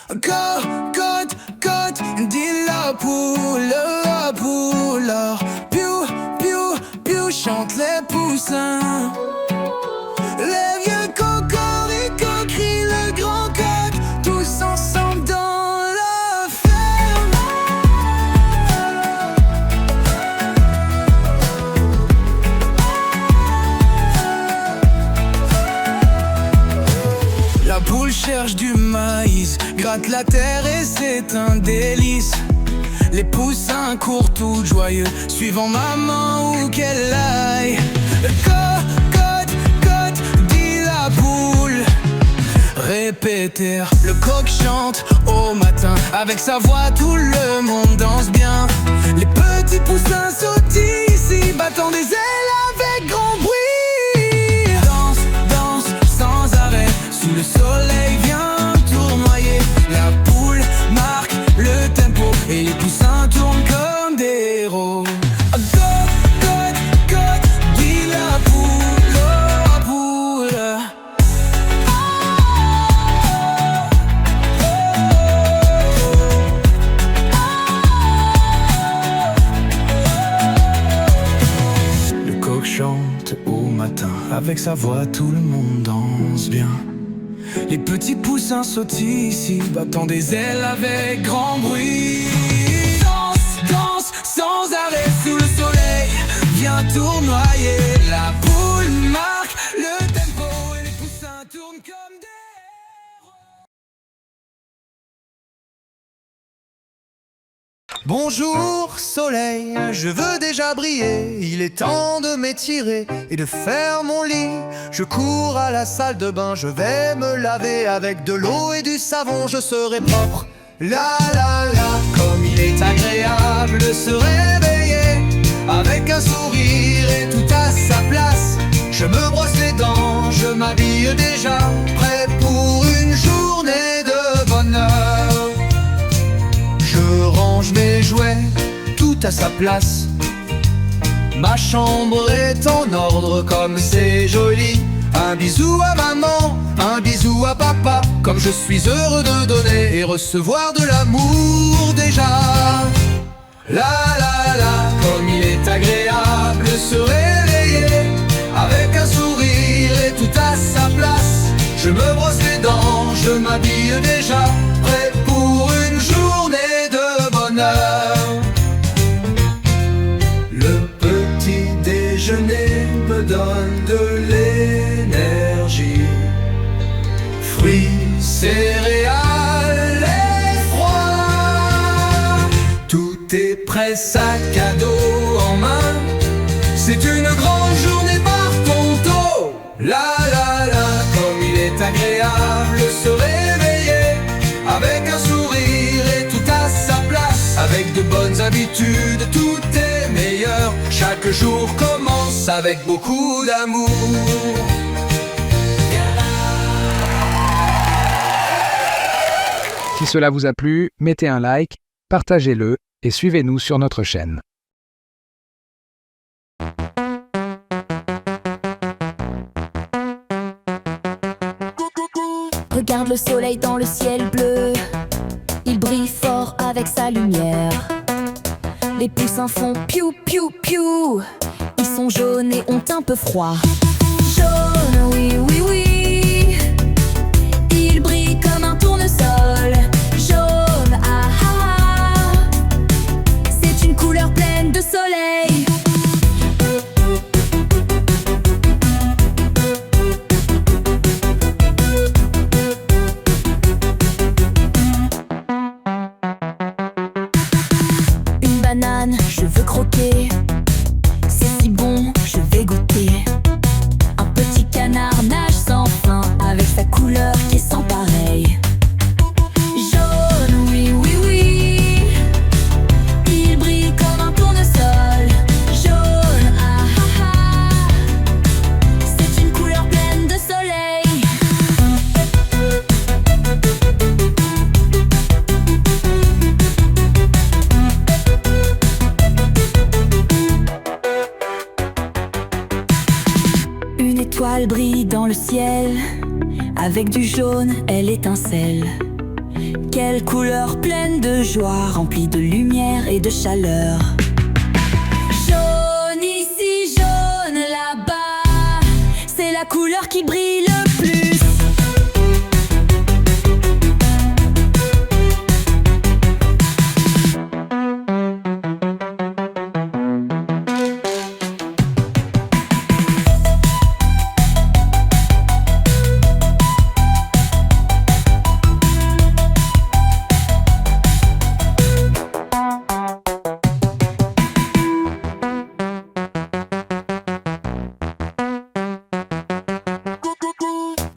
Cocotte, cote, dit la poule, piou, piou, piou, chante les poussins. Les vieux cocoricots crient le grand coq, tous ensemble dans la ferme. La poule cherche du maïs, gratte la terre et c'est un délice. Les poussins courent tout joyeux, suivant maman où qu'elle aille. Cocotte, cote, dit la poule. Répéter, le coq chante au matin. Avec sa voix tout le monde danse bien. Les petits poussins sautillent ici, battant des ailes avec grand bruit. Danse, danse sans arrêt, sous le soleil vient tournoyer. La poule marque le tempo et les poussins tournent comme des héros. Cocotte, cote, dit la poule, la poule. Le coq chante au matin, avec sa voix tout le monde danse bien. Les petits poussins sautillent ici, battant des ailes avec grand bruit. Danse, danse sans arrêt sous le soleil, vient tournoyer. La poule marque le tempo et les poussins tournent comme des... Bonjour soleil, je veux déjà briller. Il est temps de m'étirer et de faire mon lit. Je cours à la salle de bain, je vais me laver avec de l'eau et du savon, je serai propre. La la la, comme il est agréable de se réveiller avec un sourire et tout à sa place. Je me brosse les dents, je m'habille déjà, prêt pour une journée de bonheur. Je range mes jouets, tout à sa place. Ma chambre est en ordre comme c'est joli. Un bisou à maman, un bisou à papa. Comme je suis heureux de donner et recevoir de l'amour déjà. La la la, comme il est agréable de se réveiller avec un sourire et tout à sa place. Je me brosse les dents, je m'habille déjà, prêt pour une journée de bonheur. Le petit déjeuner me donne de l'énergie. Fruits, céréales et froid. Tout est prêt, sac à dos en main. C'est une grande journée, partons tôt. La la la, comme il est agréable de se réveiller avec un sourire et tout à sa place. Avec de bonnes habitudes, tout est meilleur. Chaque jour commence avec beaucoup d'amour. Si cela vous a plu, mettez un like, partagez-le et suivez-nous sur notre chaîne. Regarde le soleil dans le ciel bleu, il brille fort avec sa lumière. Les poussins font piou piou piou, ils sont jaunes et ont un peu froid. Jaune, oui oui oui, il brille comme un tournesol. Jaune, ah ah, c'est une couleur pleine de soleil. Je veux croquer, c'est si bon, je vais goûter. Un petit canard nage sans fin, avec sa couleur qui est sans pareil. Jaune, oui, oui, oui, il brille comme un tournesol. Jaune, ah ah ah, c'est une couleur pleine de soleil. Une étoile brille dans le ciel, avec du jaune, elle étincelle. Quelle couleur pleine de joie, remplie de lumière et de chaleur. Jaune ici, jaune là-bas, c'est la couleur qui brille le plus.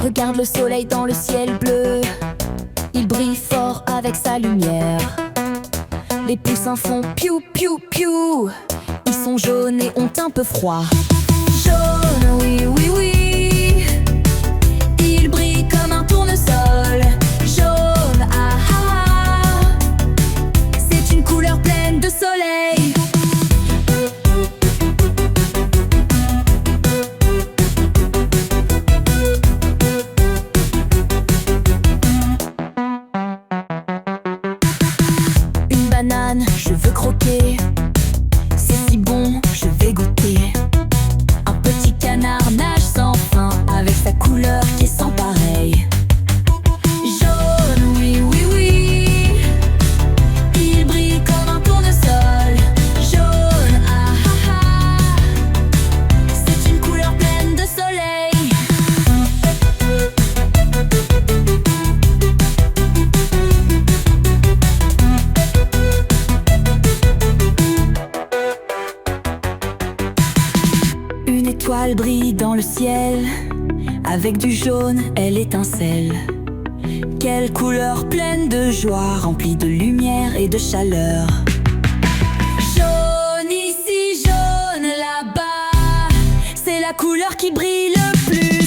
Regarde le soleil dans le ciel bleu, il brille fort avec sa lumière. Les poussins font piou piou piou, ils sont jaunes et ont un peu froid. Jaune, oui oui oui, il brille comme un tournesol. Jaune, ah ah ah, c'est une couleur pleine de soleil. Banane, je veux croquer, c'est si bon, je vais goûter. Un petit canard nage sans fin, avec sa couleur qui est sans pareil. Jaune, oui, oui, oui, il brille comme un tournesol. Jaune, ah ah ah, c'est une couleur pleine de soleil. Une étoile brille dans le ciel, avec du jaune, elle étincelle. Quelle couleur pleine de joie, remplie de lumière et de chaleur. Jaune ici, jaune là-bas, c'est la couleur qui brille le plus.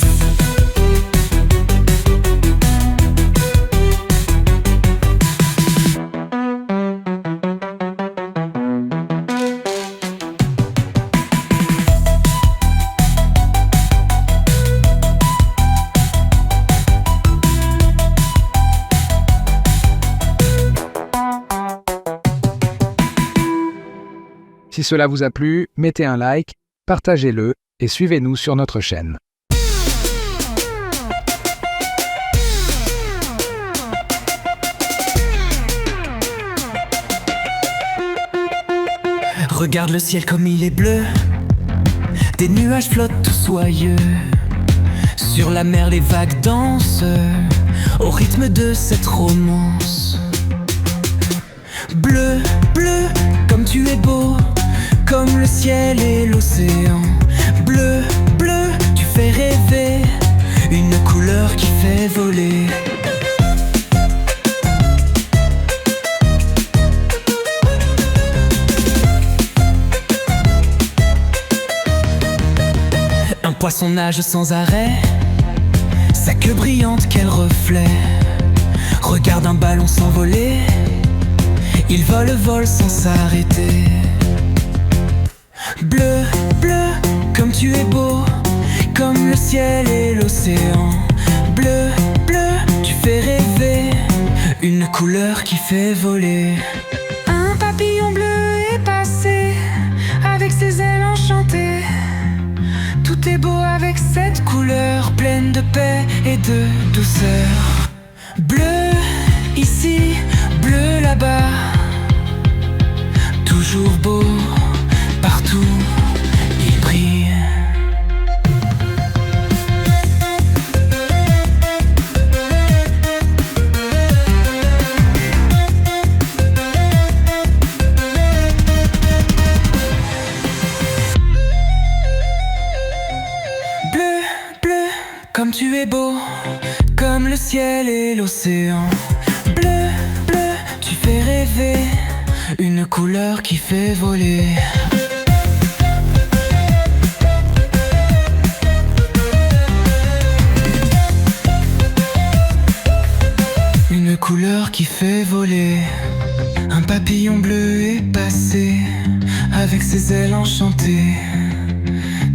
Si cela vous a plu, mettez un like, partagez-le et suivez-nous sur notre chaîne. Regarde le ciel comme il est bleu, des nuages flottent tout soyeux. Sur la mer les vagues dansent, au rythme de cette romance. Bleu, bleu, comme tu es beau, comme le ciel et l'océan. Bleu, bleu, tu fais rêver, une couleur qui fait voler. Un poisson nage sans arrêt, sa queue brillante quel reflet. Regarde un ballon s'envoler, il vole sans s'arrêter. Bleu, bleu, comme tu es beau, comme le ciel et l'océan. Bleu, bleu, tu fais rêver, une couleur qui fait voler. Un papillon bleu est passé, avec ses ailes enchantées. Tout est beau avec cette couleur, pleine de paix et de douceur. Bleu ici, bleu là-bas, toujours beau, partout il brille. Bleu, bleu, comme tu es beau, comme le ciel et l'océan. Bleu, bleu, tu fais rêver, une couleur qui fait voler. Une couleur qui fait voler. Un papillon bleu est passé, avec ses ailes enchantées.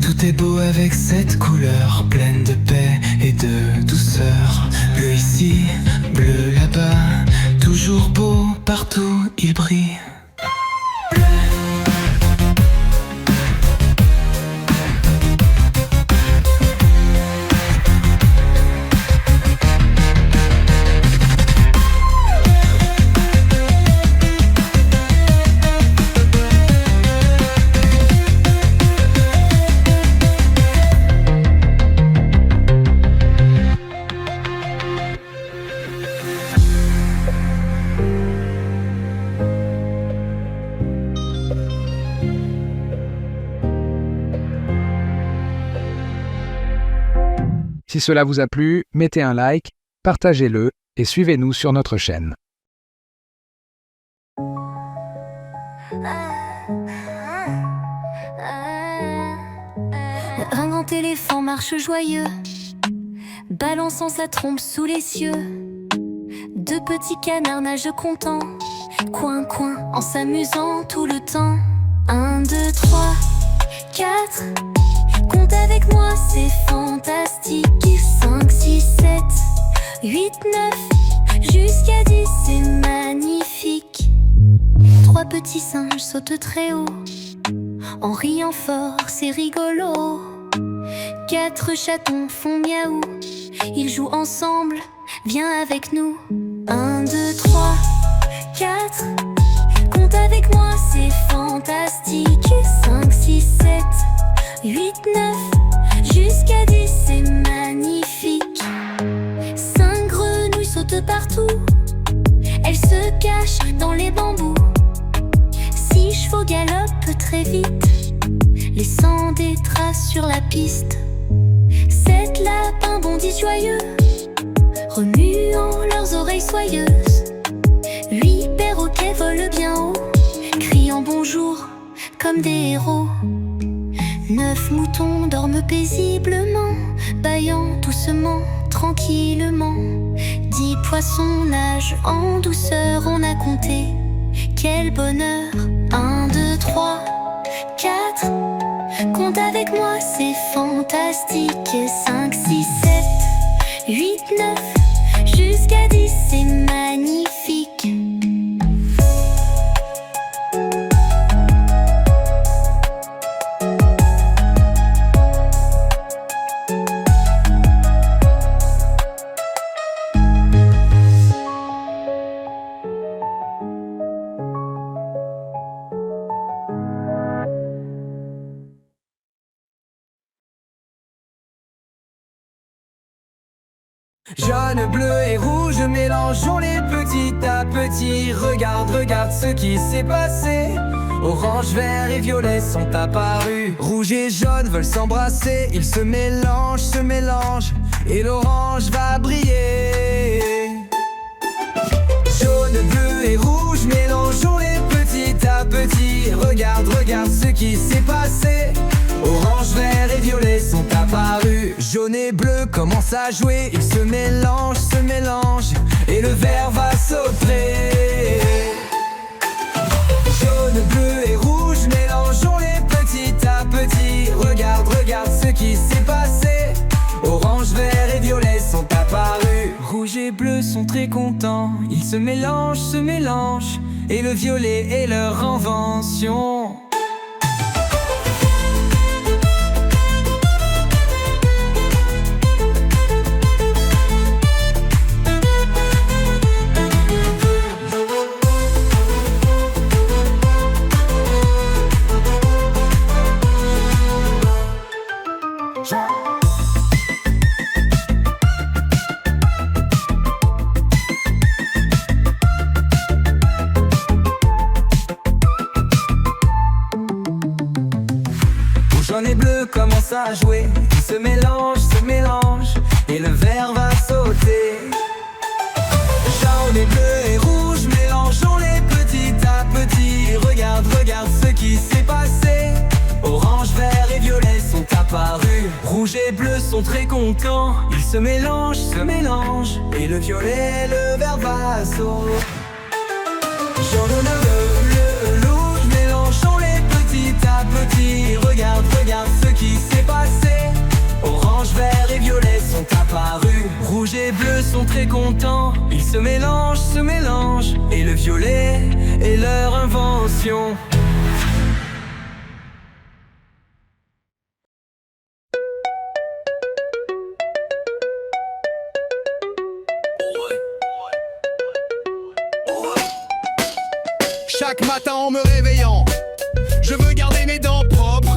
Tout est beau avec cette couleur, pleine de paix et de douceur. Bleu ici, bleu là-bas, partout il brille. Si cela vous a plu, mettez un like, partagez-le et suivez-nous sur notre chaîne. Un grand éléphant marche joyeux, balançant sa trompe sous les cieux. Deux petits canards nagent contents, coin coin, en s'amusant tout le temps. 1, 2, 3, 4, compte avec moi, c'est fantastique. 5, 6, 7, 8, 9, jusqu'à 10, c'est magnifique. 3 petits singes sautent très haut, en riant fort, c'est rigolo. 4 chatons font miaou, ils jouent ensemble, viens avec nous. 1, 2, 3, 4, compte avec moi, c'est fantastique. 5, 6, 7, 8, 9, jusqu'à 10, c'est magnifique. 5 grenouilles sautent partout, elles se cachent dans les bambous. 6 chevaux galopent très vite, laissant des traces sur la piste. 7 lapins bondissent joyeux, remuant leurs oreilles soyeuses. 8 perroquets volent bien haut, criant bonjour comme des héros. 9 moutons dorment paisiblement, bâillant doucement, tranquillement. 10 poissons nagent en douceur, on a compté, quel bonheur. 1, 2, 3, 4, compte avec moi, c'est fantastique. 5, 6, 7, 8, 9, jusqu'à 10, c'est magnifique. Jaune, bleu et rouge, mélangeons les petit à petit. Regarde, regarde ce qui s'est passé. Orange, vert et violet sont apparus. Rouge et jaune veulent s'embrasser. Ils se mélangent, et l'orange va briller. Jaune, bleu et rouge, mélangeons les petit à petit. Regarde, regarde ce qui s'est passé. Orange, vert et violet sont apparus. Jaune et bleu commencent à jouer. Ils se mélangent, et le vert va sauter. Jaune, bleu et rouge, mélangeons les petit à petit. Regarde, regarde ce qui s'est passé. Orange, vert et violet sont apparus. Rouge et bleu sont très contents. Ils se mélangent, et le violet est leur invention. Jaune et bleu commencent à jouer. Ils se mélangent, et le vert va sauter. Jaune et bleu et rouge, mélangeons-les petit à petit. Regarde, regarde ce qui s'est passé. Orange, vert et violet sont apparus. Rouge et bleu sont très contents. Ils se mélangent, et le violet et le vert va sauter. Jaune, bleu, rouge, mélangeons-les petit à petit. Regarde, regarde ce qui s'est passé. Orange, vert et violet sont apparus. Rouge rouge et bleu sont très contents. Ils se mélangent, et le violet est leur invention. Chaque matin en me réveillant, je veux garder mes dents propres.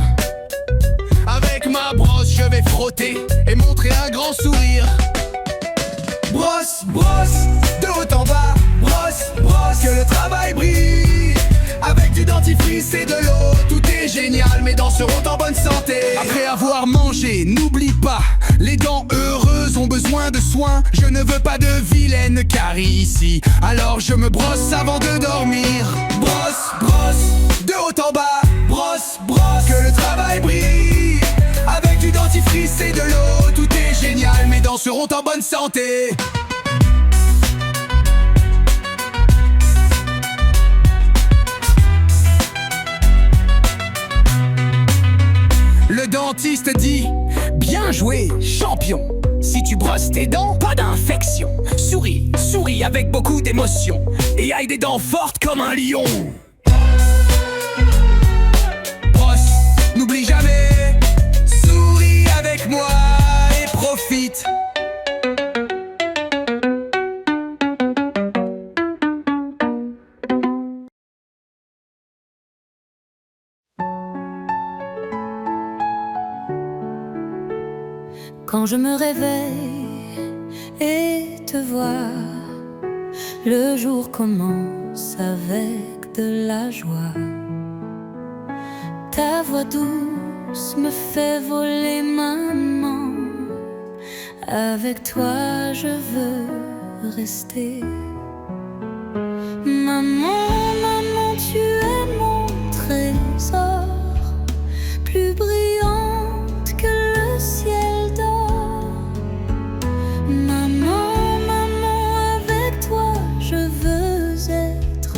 Avec ma brosse, je vais frotter et montrer un grand sourire. Brosse, brosse, de haut en bas. Brosse, brosse, que le travail brille. Avec du dentifrice et de l'eau, tout est génial, mes dents seront en bonne santé. Après avoir mangé, n'oublie pas, les dents heureuses ont besoin de soins. Je ne veux pas de vilaine carie ici, alors je me brosse avant de dormir. Brosse, brosse, de haut en bas. Brosse, brosse, que le travail brille. Avec du dentifrice et de l'eau, tout est génial, mes dents seront en bonne santé. Le dentiste dit: bien joué, champion. Si tu brosses tes dents, pas d'infection. Souris, souris avec beaucoup d'émotion, et aille des dents fortes comme un lion. Brosse, n'oublie jamais. Souris avec moi et profite. Quand je me réveille et te vois, le jour commence avec de la joie. Ta voix douce me fait voler maman. Avec toi je veux rester. Maman, maman, tu es mon trésor, plus brillante que le ciel d'or. Maman, maman, avec toi je veux être,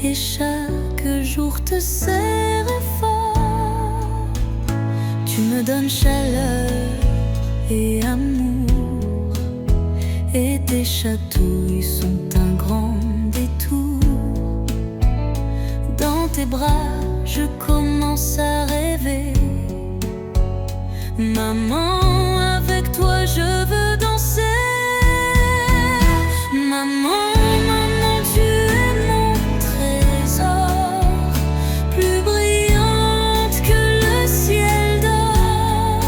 et chaque jour te serrer fort. Tu me donnes chaleur et amour, et tes chatouilles sont un grand détour. Dans tes bras je commence à rêver. Maman, avec toi je veux danser. Maman, maman, tu es mon trésor, plus brillante que le ciel d'or.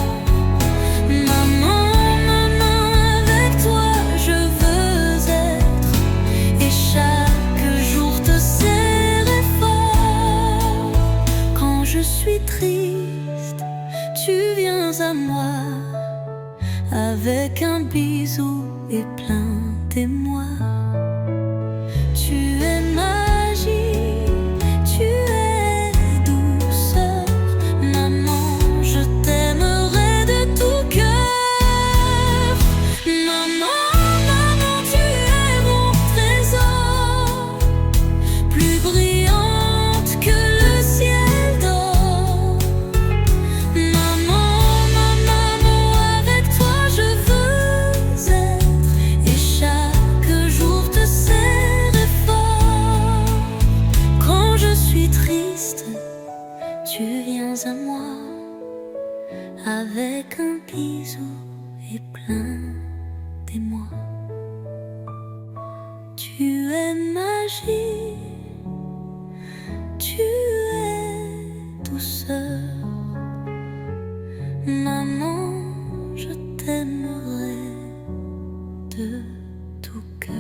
Maman, maman, avec toi je veux être, et chaque jour te serrer fort. Quand je suis triste, tu viens à moi avec un bisou et plein d'émoi. Tu es magie, tu es douceur. Maman, je t'aimerai de tout cœur. Maman, maman, tu es mon trésor, plus brillante que le ciel d'or. Maman, maman, avec toi je veux être, et chaque jour te serrer fort. Quand je suis triste, tu viens à moi avec un bisou et plein d'émoi. Tu es magie, tu es douceur. Maman, je t'aimerai de tout cœur.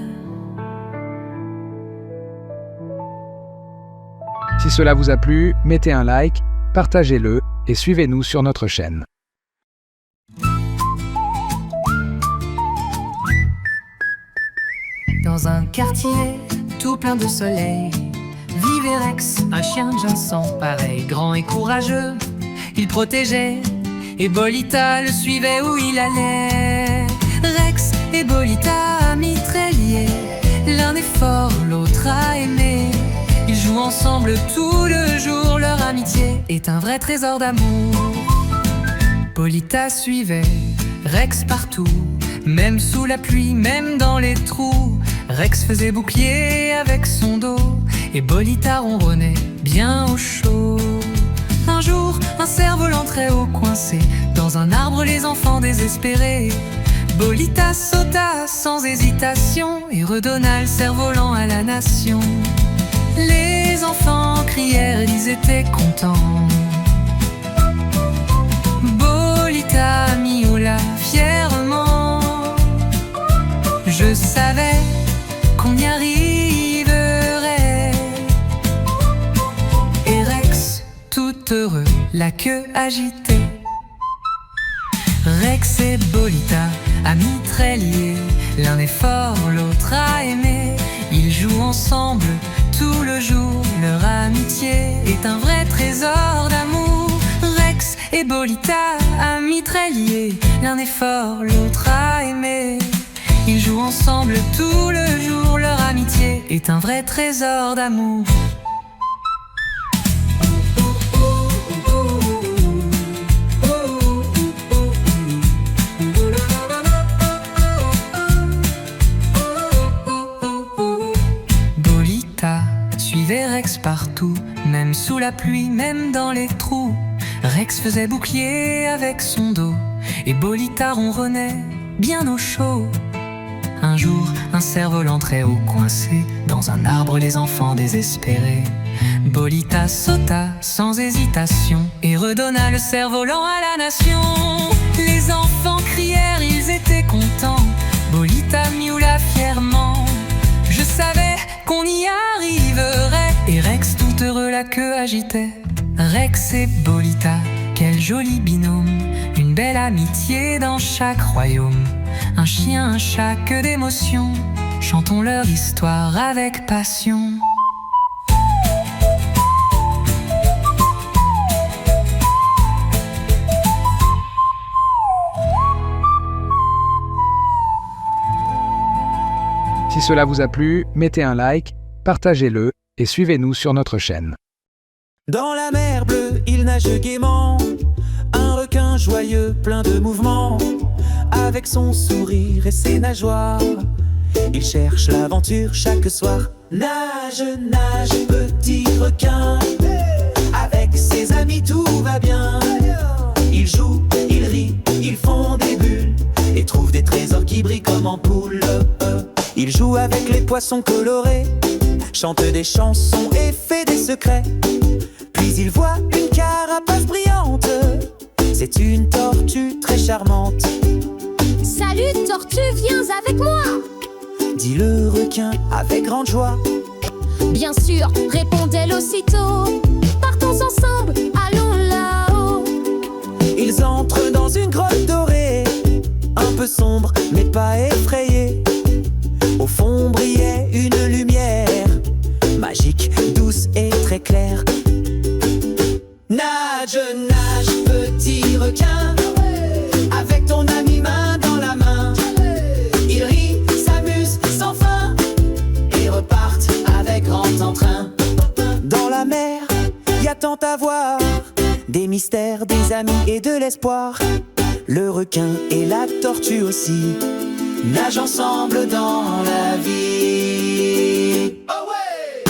Si cela vous a plu, mettez un like, partagez-le et suivez-nous sur notre chaîne. Dans un quartier tout plein de soleil vivait Rex, un chien de Jinsan pareil, grand et courageux. Il protégeait et Bolita le suivait où il allait. Rex et Bolita, amis très liés, l'un est fort, l'autre a aimé. Ils jouent ensemble tout le jour, leur amitié est un vrai trésor d'amour. Bolita suivait Rex partout, Même sous la pluie, même dans les trous, Rex faisait bouclier avec son dos, et Bolita ronronnait bien au chaud. Un jour, un cerf-volant très haut coincé dans un arbre, les enfants désespérés. Bolita sauta sans hésitation et redonna le cerf-volant à la nation. Les enfants crièrent, ils étaient contents. Bolita miaula fièrement. Je savais qu'on y arriverait. Et Rex, tout heureux, la queue agitée. Rex et Bolita, amis très liés, l'un est fort, l'autre a aimé. Ils jouent ensemble tout le jour, leur amitié est un vrai trésor d'amour. Rex et Bolita, amis très liés, l'un est fort, l'autre a aimé. Ils jouent ensemble tout le jour, leur amitié est un vrai trésor d'amour. Suivait Rex partout, même sous la pluie, même dans les trous. Rex faisait bouclier avec son dos, et Bolita ronronnait bien au chaud. Un jour, un cerf-volant très haut coincé dans un arbre, les enfants désespérés. Bolita sauta sans hésitation et redonna le cerf-volant à la nation. Les enfants crièrent, ils étaient contents. Bolita miaula fièrement. Je savais qu'on y arriverait. Et Rex tout heureux la queue agitait. Rex et Bolita, quel joli binôme. Une belle amitié dans chaque royaume. Un chien, un chat, que d'émotions. Chantons leur histoire avec passion. Si cela vous a plu, mettez un like, partagez-le et suivez-nous sur notre chaîne. Dans la mer bleue, il nage gaiement, un requin joyeux, plein de mouvements. Avec son sourire et ses nageoires, il cherche l'aventure chaque soir. Nage, nage, petit requin, avec ses amis tout va bien. Ils jouent, ils rient, ils font des bulles et trouvent des trésors qui brillent comme ampoules. Il joue avec les poissons colorés, chante des chansons et fait des secrets. Puis il voit une carapace brillante, c'est une tortue très charmante. Salut tortue, viens avec moi. Dit le requin avec grande joie. Bien sûr, répond-elle aussitôt. Partons ensemble, allons là-haut. Ils entrent dans une grotte dorée, un peu sombre mais pas effrayée. Au fond brillait une lumière magique, douce et très claire. Nage, nage, petit requin, avec ton ami main dans la main. Ils rient, s'amusent sans fin et repartent avec grand entrain. Dans la mer, y a tant à voir, des mystères, des amis et de l'espoir. Le requin et la tortue aussi nagent ensemble dans la vie. Oh ouais!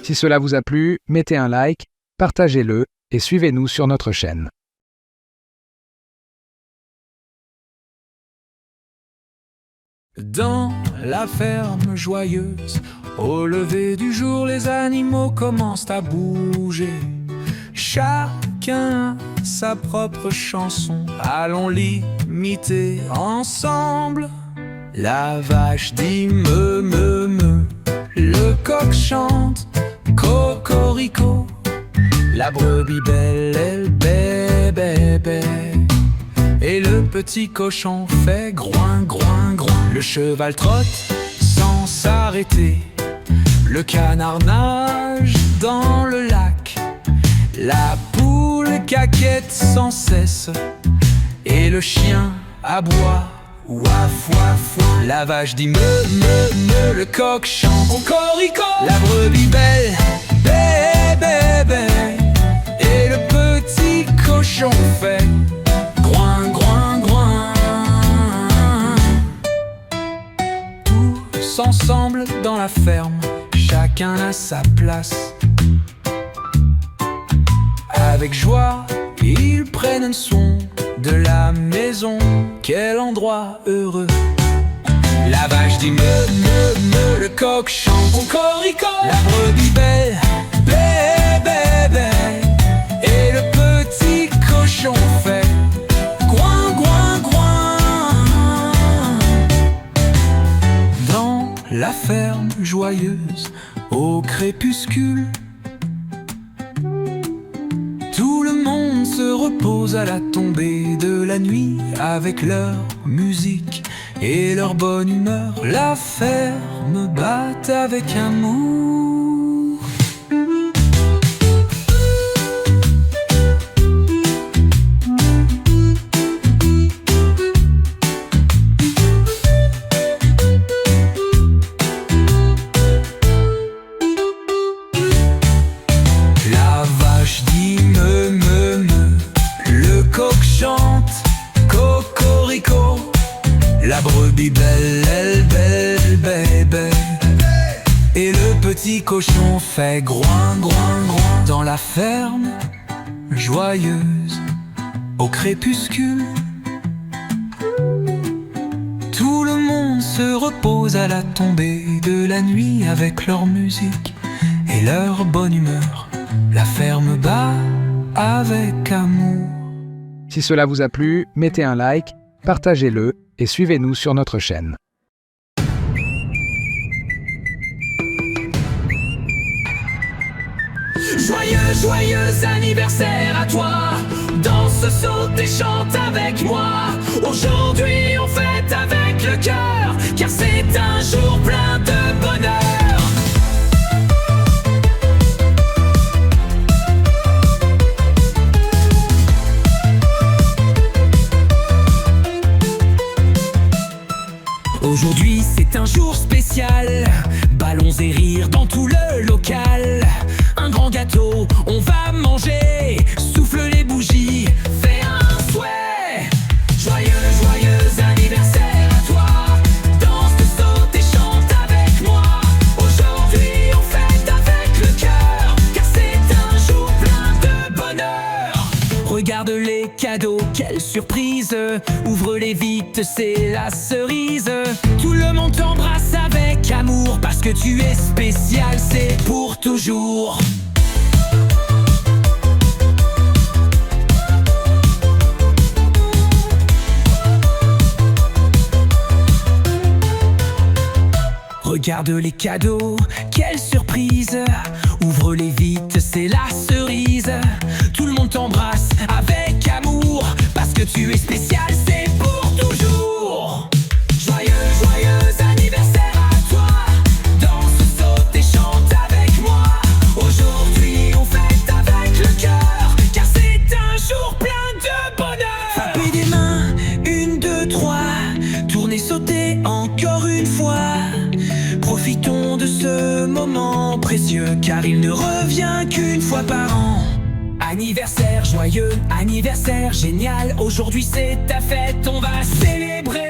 Si cela vous a plu, mettez un like, partagez-le et suivez-nous sur notre chaîne. Dans la ferme joyeuse, au lever du jour, les animaux commencent à bouger. Chacun a sa propre chanson, allons l'imiter ensemble. La vache dit me me me, le coq chante cocorico, la brebis belle elle bé bé bé, et le petit cochon fait groin groin groin. Le cheval trotte sans s'arrêter, le canard nage nage dans le lac. La poule caquette sans cesse et le chien aboie. Waf waf waf. La vache dit me me me, le coq chante cocorico. La brebis belle bé bé bé et le petit cochon fait groin groin groin. Tous ensemble dans la ferme, chacun a sa place. Avec joie, ils prennent soin de la maison. Quel endroit heureux. La vache dit me me me, le coq chante cocorico. La brebis belle bé bé bé et le petit cochon fait groin groin groin. Dans la ferme joyeuse au crépuscule, tout le monde se repose à la tombée de la nuit avec leur musique et leur bonne humeur. La ferme bat avec amour. La vache dit me me me, le coq chante cocorico. La brebis belle, elle belle bébé et le petit cochon fait groin groin groin. Dans la ferme joyeuse au crépuscule, tout le monde se repose à la tombée de la nuit avec leur musique et leur bonne humeur. La ferme bat avec amour. Si cela vous a plu, mettez un like, partagez-le et suivez-nous sur notre chaîne. Joyeux, joyeux anniversaire à toi. Danse, saute et chante avec moi. Aujourd'hui on fête avec le cœur, car c'est un jour plein de bonheur. Aujourd'hui c'est un jour spécial, ballons et rires dans tout le local. Un grand gâteau, on va manger, souffle les bougies, fais un souhait. Joyeux, joyeux anniversaire à toi. Danse, saute et chante avec moi. Aujourd'hui on fête avec le cœur, car c'est un jour plein de bonheur. Regarde les cadeaux, quelle surprise. Ouvre-les vite, c'est la cerise. Tout le monde t'embrasse avec amour, parce que tu es spécial, c'est pour toujours. Regarde les cadeaux, quelle surprise. Ouvre-les vite, c'est la cerise. Tout le monde t'embrasse avec amour, parce que tu es spécial, c'est pour toujours. Joyeux, joyeux anniversaire à toi. Danse, saute et chante avec moi. Aujourd'hui on fête avec le cœur, car c'est un jour plein de bonheur. Frappez des mains, 1, 2, 3. Tournez, sautez encore une fois. Profitons de ce moment précieux, car il ne revient qu'une fois par an. Anniversaire joyeux, anniversaire génial. Aujourd'hui c'est ta fête, on va célébrer.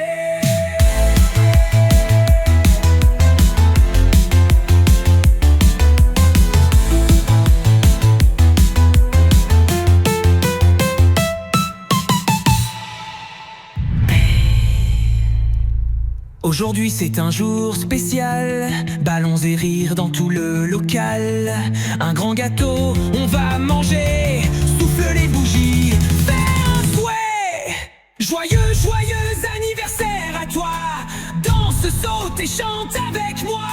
Aujourd'hui c'est un jour spécial, ballons et rires dans tout le local. Un grand gâteau, on va manger, souffle les bougies, fais un souhait. Joyeux, joyeux anniversaire à toi. Danse, saute et chante avec moi.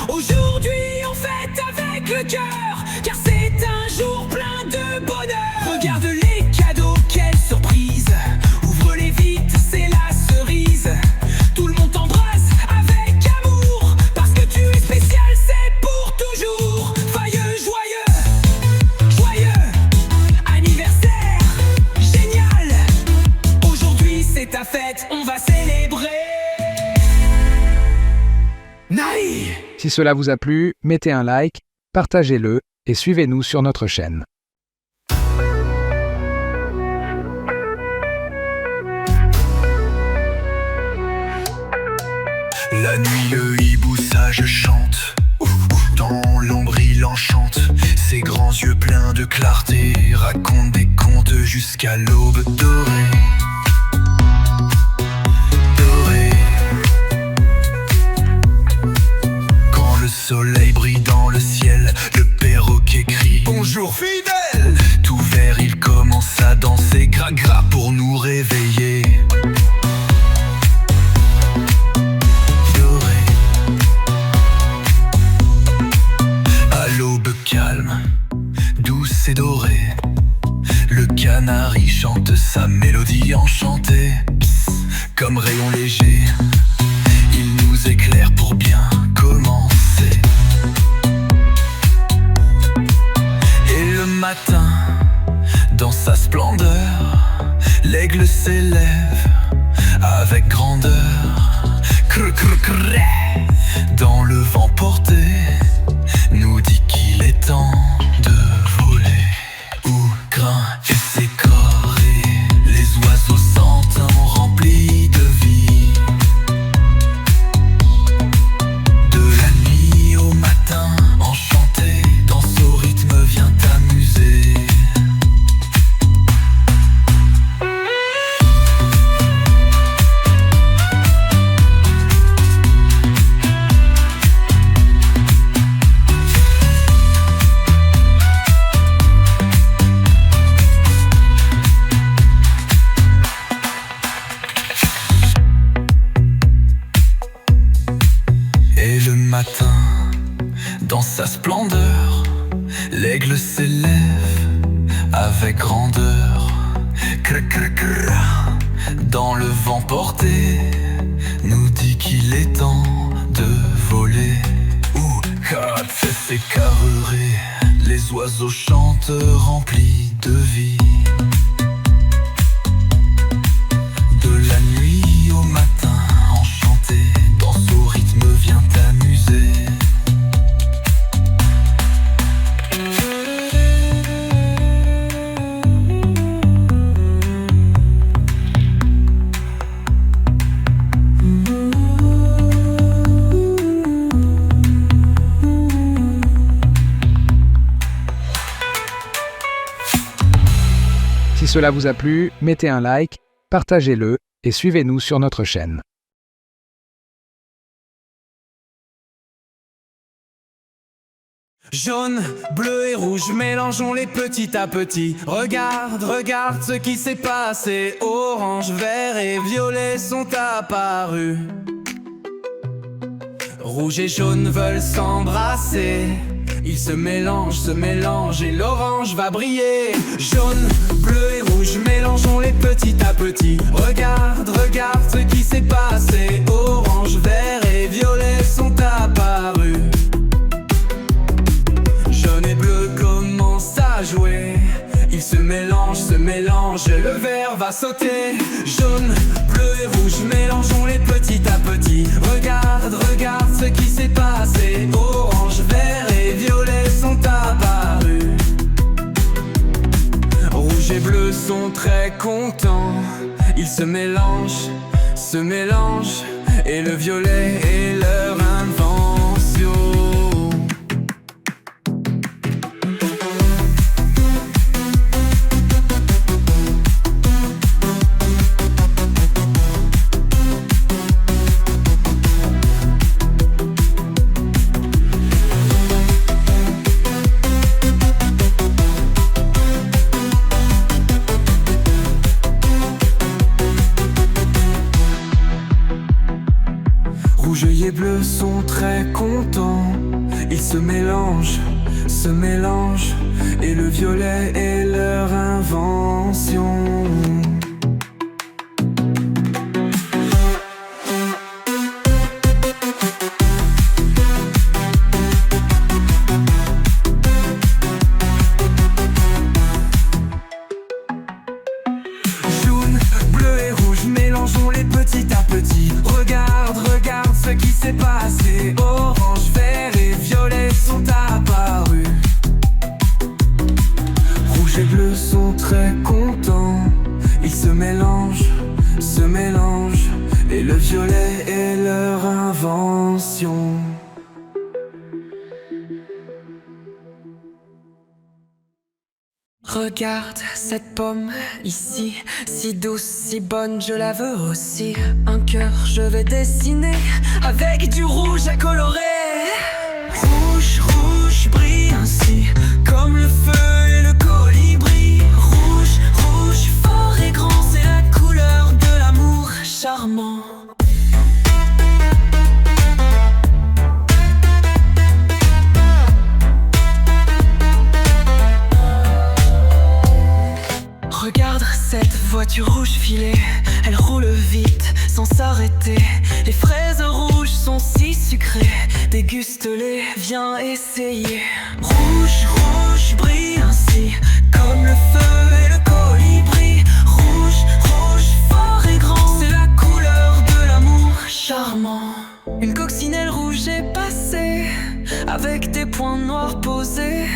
Aujourd'hui on fête avec le cœur, car c'est un jour plein de bonheur. Regarde les cadeaux, quelle surprise. Ouvre-les vite, c'est la cerise. Tout le monde t'embrasse avec amour, parce que tu es spécial, c'est pour toujours. Joyeux, la fête, on va célébrer. Naï! Si cela vous a plu, mettez un like, partagez-le et suivez-nous sur notre chaîne. La nuit le hibou sage chante, dans l'ombre il enchante. Ses grands yeux pleins de clarté racontent des contes jusqu'à l'aube dorée. Quand le soleil brille dans le ciel, le perroquet crie bonjour fidèle. Tout vert il commence à danser gras gras pour nous réveiller. Calme, douce et dorée, le canari chante sa mélodie enchantée. Comme rayon léger, il nous éclaire pour bien commencer. Et le matin, dans sa splendeur, l'aigle s'élève avec grandeur. Crr, crr, crr, dans le vent porté, nous dit qu'il est temps de voler. Où grain et ses corps et les oiseaux sentent remplis de vie. De la nuit au matin, enchanté, dans ce rythme vient t'amuser. Dans sa splendeur, l'aigle s'élève avec grandeur. Crr, crr, crr. Dans le vent porté, nous dit qu'il est temps de voler. Car c'est carré, les oiseaux chantent remplis de vie. De la nuit au matin, enchanté, dans ce rythme vient t'amuser. Si cela vous a plu, mettez un like, partagez-le et suivez-nous sur notre chaîne. Jaune, bleu et rouge, mélangeons les petit à petit. Regarde, regarde ce qui s'est passé. Orange, vert et violet sont apparus. Rouge et jaune veulent s'embrasser. Ils se mélangent et l'orange va briller. Jaune, bleu et rouge, mélangeons les petit à petit. Regarde, regarde ce qui s'est passé. Orange, vert et violet sont apparus. Jaune et bleu commencent à jouer. Ils se mélangent et le vert va sauter. Jaune, bleu et rouge, mélangeons les petit à petit. Regarde, regarde ce qui s'est passé. Orange, vert et violet sont apparus. Rouge et bleu sont très contents. Ils se mélangent et le violet est leur invention. Rouge et bleu sont très contents. Ils se mélangent et le violet est leur invention. Jaune, bleu et rouge, mélangeons petit à petit. Regarde, regarde ce qui s'est passé. Orange, vert et violet sont apparus. Rouge et bleu sont très contents. Ils se mélangent, et le violet est leur invention. Regarde cette pomme ici, si douce, si bonne, je la veux aussi. Un cœur je vais dessiner avec du rouge à colorer. Rouge, rouge brille ainsi, comme le feu et le colibri. Rouge, rouge, fort et grand, c'est la couleur de l'amour charmant. Regarde cette voiture rouge filée, elle roule vite sans s'arrêter. Les fraises rouges sont si sucrées, déguste-les, viens essayer. Rouge, rouge brille ainsi, comme le feu et le colibri. Rouge, rouge, fort et grand, c'est la couleur de l'amour charmant. Une coccinelle rouge est passée, avec des points noirs posés.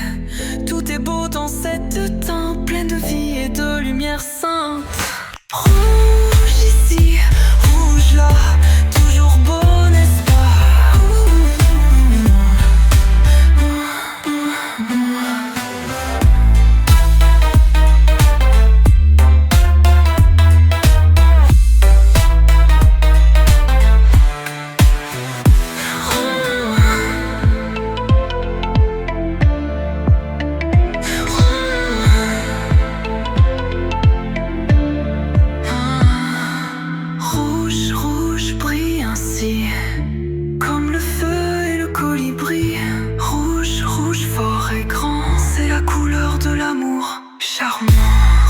Tout est beau dans cette teinte pleine de vie et de lumière sainte. Rouge ici, rouge là, toujours beau, n'est-ce pas? Comme le feu et le colibri. Rouge, rouge, fort et grand, c'est la couleur de l'amour charmant.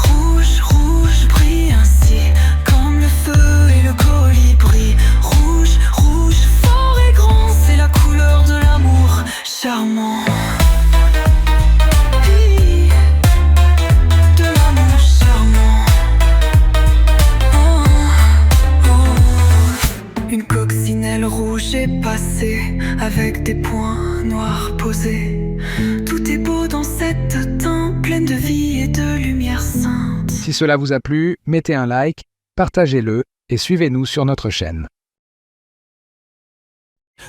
Rouge, rouge brille ainsi, comme le feu et le colibri. Rouge, rouge, fort et grand, c'est la couleur de l'amour charmant. Une coccinelle rouge est passée, avec des points noirs posés. Tout est beau dans cette teinte pleine de vie et de lumière sainte. Si cela vous a plu, mettez un like, partagez-le et suivez-nous sur notre chaîne.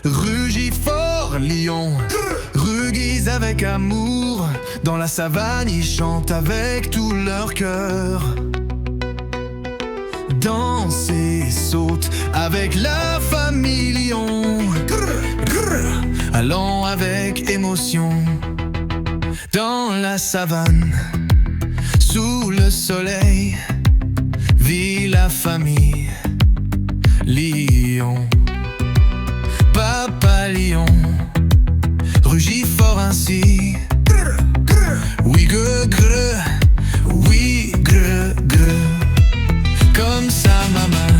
Rugit fort lion, ruguise avec amour. Dans la savane ils chantent avec tout leur cœur. Danse et saute avec la famille lion. Allons avec émotion dans la savane. Sous le soleil vit la famille lion. Papa lion rugit fort ainsi. Oui, greu, oui, greu. Comme sa maman,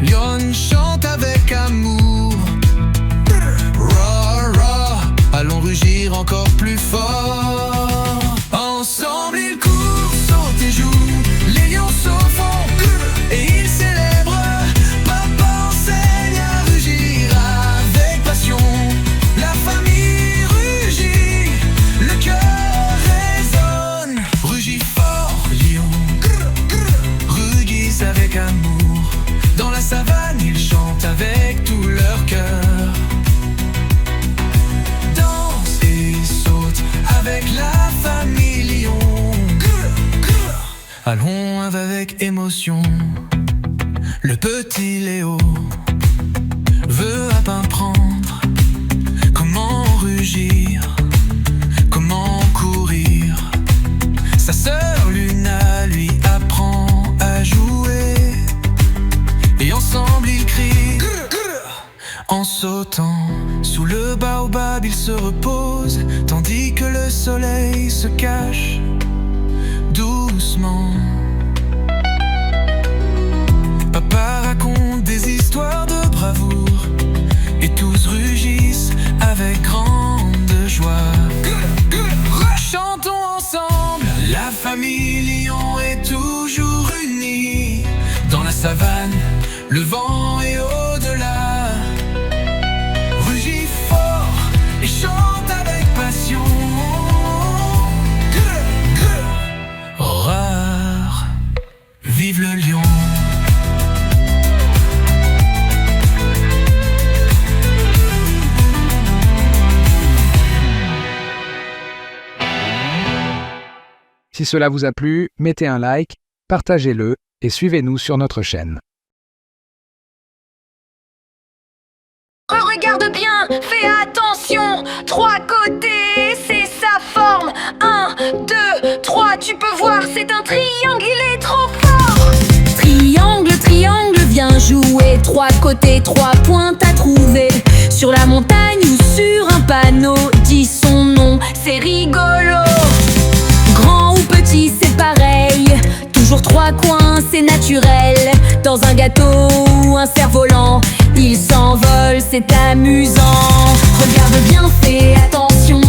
lion chante avec amour. Ra, ra, allons rugir encore plus fort. Ensemble ils courent, sautent et jouent. Les lions se font et ils célèbrent. Papa enseigne à rugir avec passion. La famille rugit, le cœur résonne. Rugit fort, lion, ruguise avec amour. Dans la savane ils chantent avec tout leur cœur. Danse et saute avec la famille lion. Allons avec émotion. Le petit Léo veut à pain prendre. Comment rugir, comment courir. Sa sœur Luna lui apprend à jouer. Et ensemble ils crient en sautant. Sous le baobab ils se reposent, tandis que le soleil se cache doucement. Papa raconte des histoires de bravoure, et tous rugissent avec grande joie. Chantons ensemble, la famille lion est toujours unie. Dans la savane, le vent est au-delà. Rugis fort et chante avec passion. Rare, vive le lion. Si cela vous a plu, mettez un like, partagez-le et suivez-nous sur notre chaîne. Regarde bien, fais attention. 3 côtés, c'est sa forme. 1, 2, 3, tu peux voir, c'est un triangle, il est trop fort. Triangle, triangle, viens jouer. 3 côtés, 3 pointes à trouver. Sur la montagne ou sur un panneau, dis son nom, c'est rigolo. Grand ou petit, c'est pareil. Toujours 3 coins, c'est naturel. Dans un gâteau ou un cerf-volant, il s'envole, c'est amusant. Regarde bien, fais attention.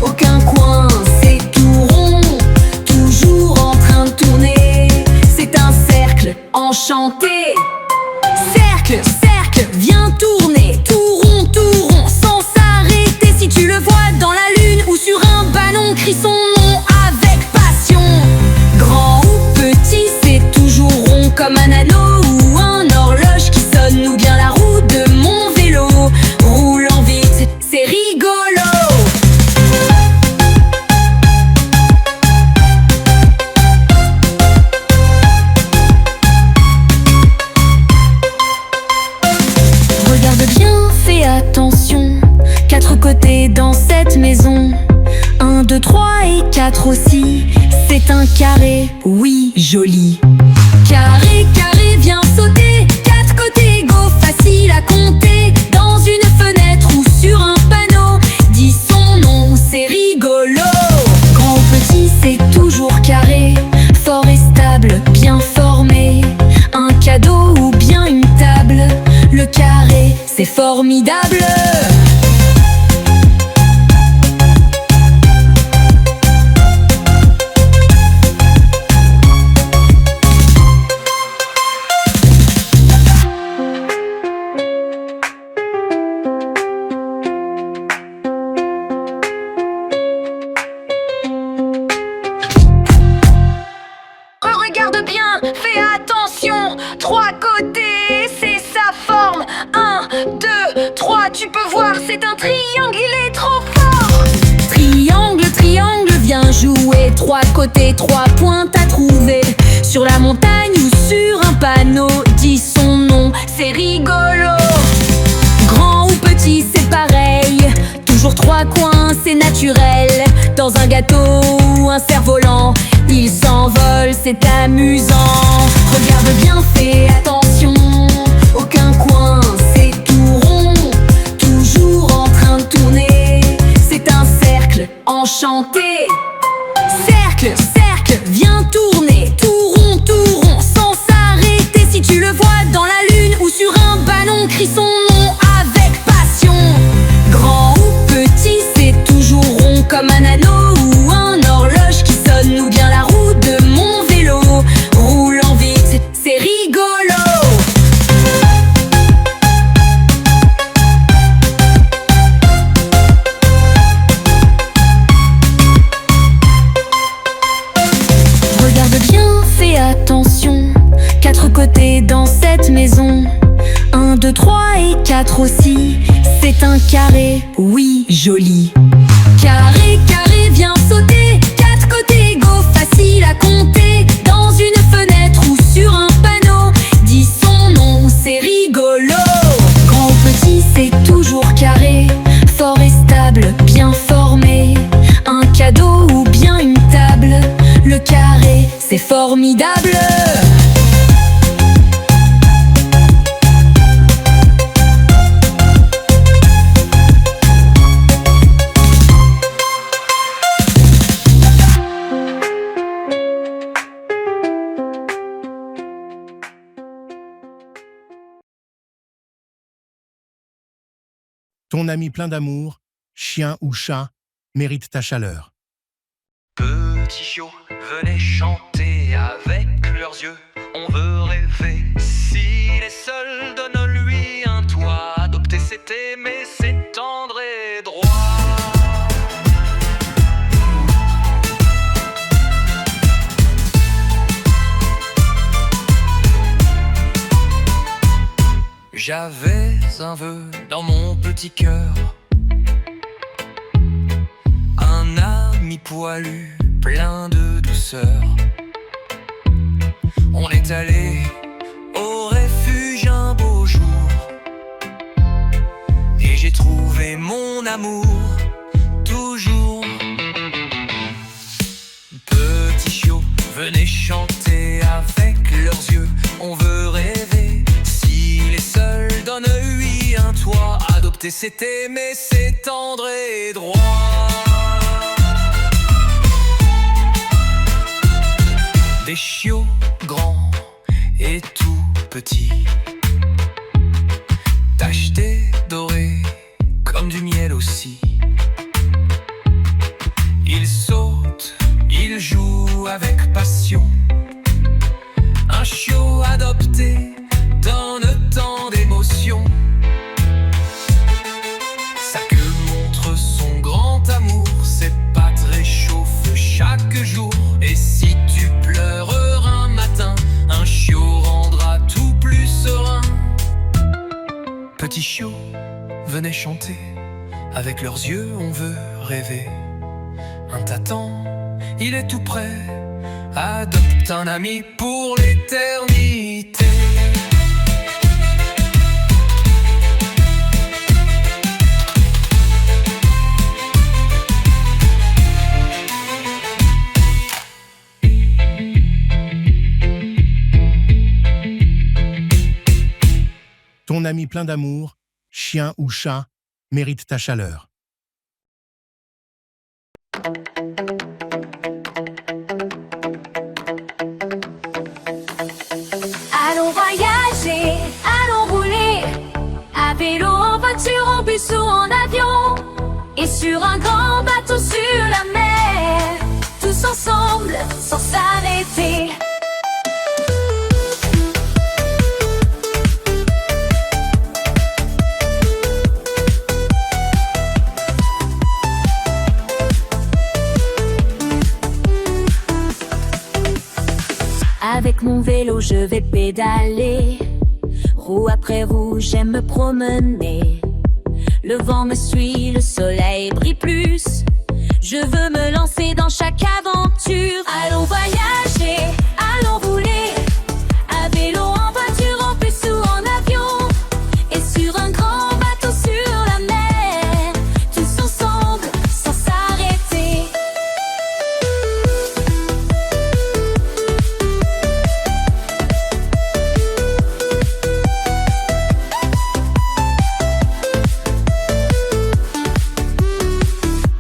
Aucun coin, c'est tout rond. Toujours en train de tourner. C'est un cercle enchanté. Cercle, cercle, viens tourner. Tout rond, sans s'arrêter. Si tu le vois dans la lune ou sur un ballon, crie son nom avec passion. Grand ou petit, c'est toujours rond comme un anneau ou un horloge qui sonne, ou bien la roue de mon vélo roulant vite, c'est rigolo. Regarde bien, fais attention. 4 côtés dans cette maison. 1, 2, 3 et 4 aussi. C'est un carré, oui, joli. Carré, carré, viens sauter. 4 côtés égaux, facile à compter. Dans une fenêtre ou sur un panneau, dis son nom, c'est rigolo. Grand ou petit, c'est toujours carré. Fort et stable, bien formé. Un cadeau ou bien une table. Le carré, c'est formidable. Regarde bien, fais attention. 3 côtés, c'est sa forme. 1, 2, 3, tu peux voir, c'est un triangle, il est trop fort. Triangle, triangle, viens jouer. 3 côtés, 3 pointes à trouver. Sur la montagne ou sur un panneau, dis son nom, c'est rigolo. Grand ou petit, c'est pareil. Toujours 3 coins, c'est naturel. Dans un gâteau ou un cerf-volant, il s'envole, c'est amusant. Regarde bien, fais attention. Aucun coin, c'est tout rond. Toujours en train de tourner. C'est un cercle enchanté. Cercle, cercle, viens tourner. Tout rond, sans s'arrêter. Si tu le vois dans la lune ou sur un ballon, crie son nom avec passion. Grand ou petit, c'est toujours rond comme un anneau ou un horloge qui sonne, ou bien la roue de mon vélo roulant vite, c'est rigolo. Regarde bien, fais attention. 4 côtés dans cette maison. 1, 2, 3 et 4 aussi. C'est un carré, oui, joli. Carré, carré, viens sauter. 4 côtés égaux, facile à compter. Dans une fenêtre ou sur un panneau, dis son nom, c'est rigolo. Grand ou petit, c'est toujours carré. Fort et stable, bien formé. Un cadeau ou bien une table. Le carré, c'est formidable. Ton ami plein d'amour, chien ou chat, mérite ta chaleur. Petits chiots, venez chanter avec leurs yeux. On veut rêver S'il est seul, donne-lui un toit. Adopter c'est aimer, c'est tendre et droit. J'avais un vœu dans mon petit cœur, un ami poilu, plein de douceur. On est allé au refuge un beau jour, et j'ai trouvé mon amour, toujours. Petit chiot, venez chanter avec leurs yeux, on veut rêver. S'il est seul, donne-lui un toit. Adopter c'est aimer, c'est tendre et droit. Des chiots grands et tout petits, tachetés, dorés, comme du miel aussi. Ils sautent, ils jouent avec passion. Un chiot adopté donne tant d'émotions. Sa queue montre son grand amour, ses pattes réchauffent chaque jour. Et si tu pleures un matin, un chiot rendra tout plus serein. Petit chiot, venez chanter, avec leurs yeux on veut rêver. Un t'attend, il est tout prêt, adopte un ami pour l'éternité. Ton ami plein d'amour, chien ou chat, mérite ta chaleur. Allons voyager, allons rouler, à vélo, en voiture, en bus ou en avion, et sur un grand bateau sur la mer, tous ensemble, sans s'arrêter. Avec mon vélo je vais pédaler, roue après roue j'aime me promener. Le vent me suit, le soleil brille plus, je veux me lancer dans chaque aventure. Allons voyager, allons rouler, à vélo, en voiture, en bus ou en avion, et sur un grand bateau sur la mer, tous ensemble sans s'arrêter.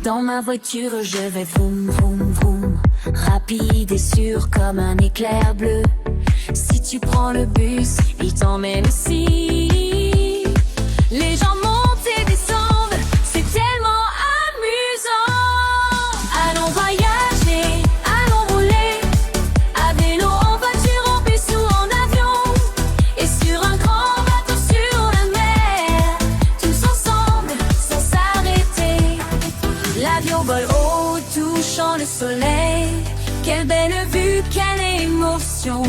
Dans ma voiture je vais vroom vroom vroom, rapide et sûr comme un éclair bleu. Si tu prends le bus, il t'emmène aussi. Les gens montent et descendent, c'est tellement amusant. Allons voyager, allons rouler, à vélo, en voiture, en bus ou en avion, et sur un grand bateau sur la mer, tous ensemble sans s'arrêter. L'avion vole haut, touchant le soleil, quelle belle vue, quelle émotion.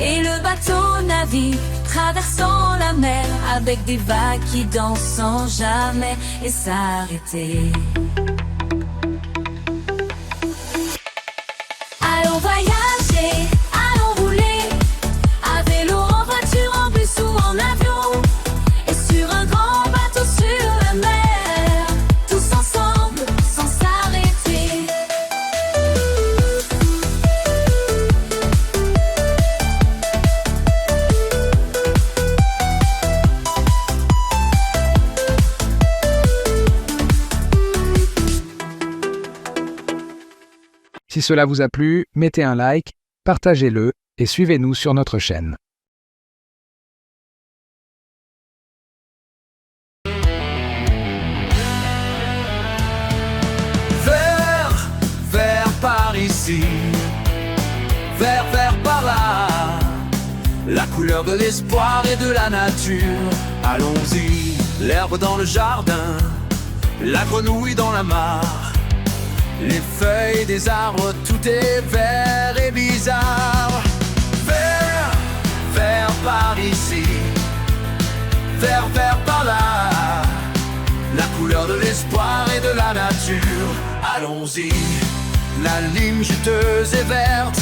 Et le bateau navigue, traversant la mer, avec des vagues qui dansent sans jamais et s'arrêter. Allons voyager, allons rouler, à vélo, en voiture, en bus ou en avion, et sur un grand bateau sur la mer, tous ensemble sans s'arrêter. Si cela vous a plu, mettez un like, partagez-le et suivez-nous sur notre chaîne. Vers par ici, vers par là, la couleur de l'espoir et de la nature. Allons-y, l'herbe dans le jardin, la grenouille dans la mare, les feuilles des arbres, tout est vert et bizarre. Vert, vert par ici, vert, vert par là, la couleur de l'espoir et de la nature. Allons-y, la lime juteuse et verte,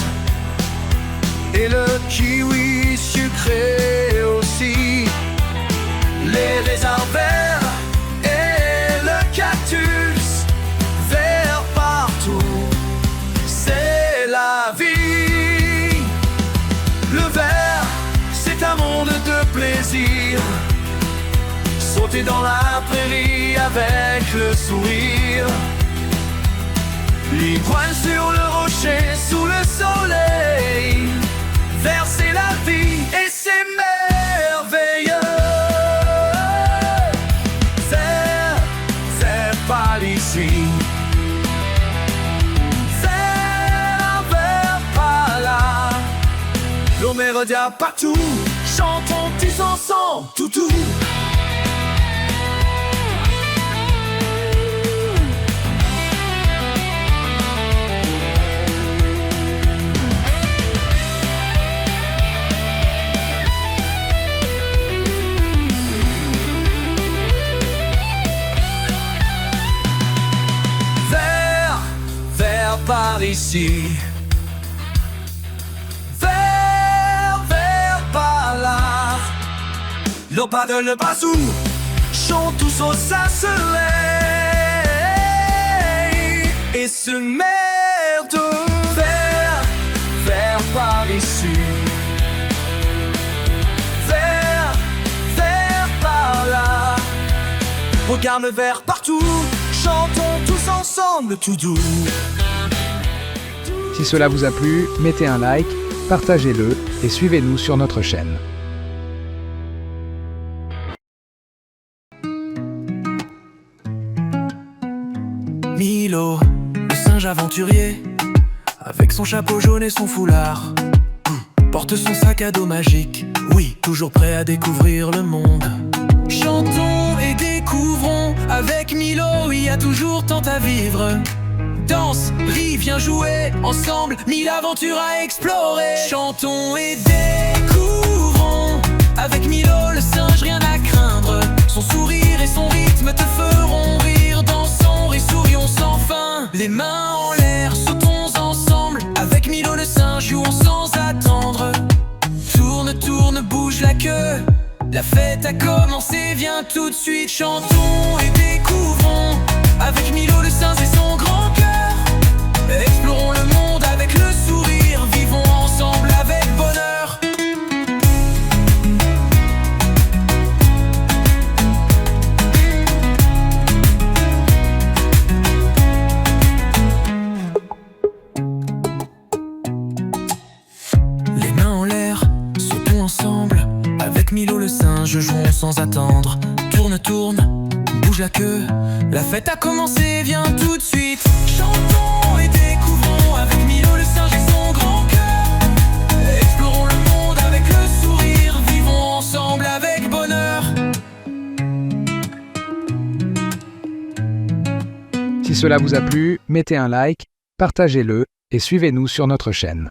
et le kiwi sucré aussi, les raisins verts et le cactus vert partout. C'est la vie. Le vert, c'est un monde de plaisir. Sauter dans la prairie avec le sourire, l'ivrogne sur le rocher sous le soleil. Vert c'est la vie et c'est merveilleux. Vert, vert par ici, vert, vert par là, l'eau mérodia partout. Chantons tous ensemble, toutou. Par ici, vert, vert par là, l'eau pas de le basou, chante tous au soleil et se merde. Vert, vert par ici, vert, vert par là, regarde le vert partout, chantons tous ensemble tout doux. Si cela vous a plu, mettez un like, partagez-le et suivez-nous sur notre chaîne. Milo, le singe aventurier, avec son chapeau jaune et son foulard, porte son sac à dos magique, oui, toujours prêt à découvrir le monde. Chantons et découvrons, avec Milo, il y a toujours tant à vivre. Danse, ris, viens jouer, ensemble, 1000 aventures à explorer. Chantons et découvrons, avec Milo le singe, rien à craindre. Son sourire et son rythme te feront rire. Dansons et sourions sans fin, les mains en l'air, sautons ensemble. Avec Milo le singe, jouons sans attendre. Tourne, tourne, bouge la queue, la fête a commencé, viens tout de suite. Chantons et découvrons, avec Milo le singe et son grand cœur. Explorons le monde avec le sourire, vivons ensemble avec bonheur. Les mains en l'air, sautons ensemble. Avec Milo le singe, jouons sans attendre. Tourne, tourne, bouge la queue, la fête a commencé, viens tout de suite. Chantons et découvrons, avec Milo le singe et son grand cœur. Explorons le monde avec le sourire, vivons ensemble avec bonheur. Si cela vous a plu, mettez un like, partagez-le et suivez-nous sur notre chaîne.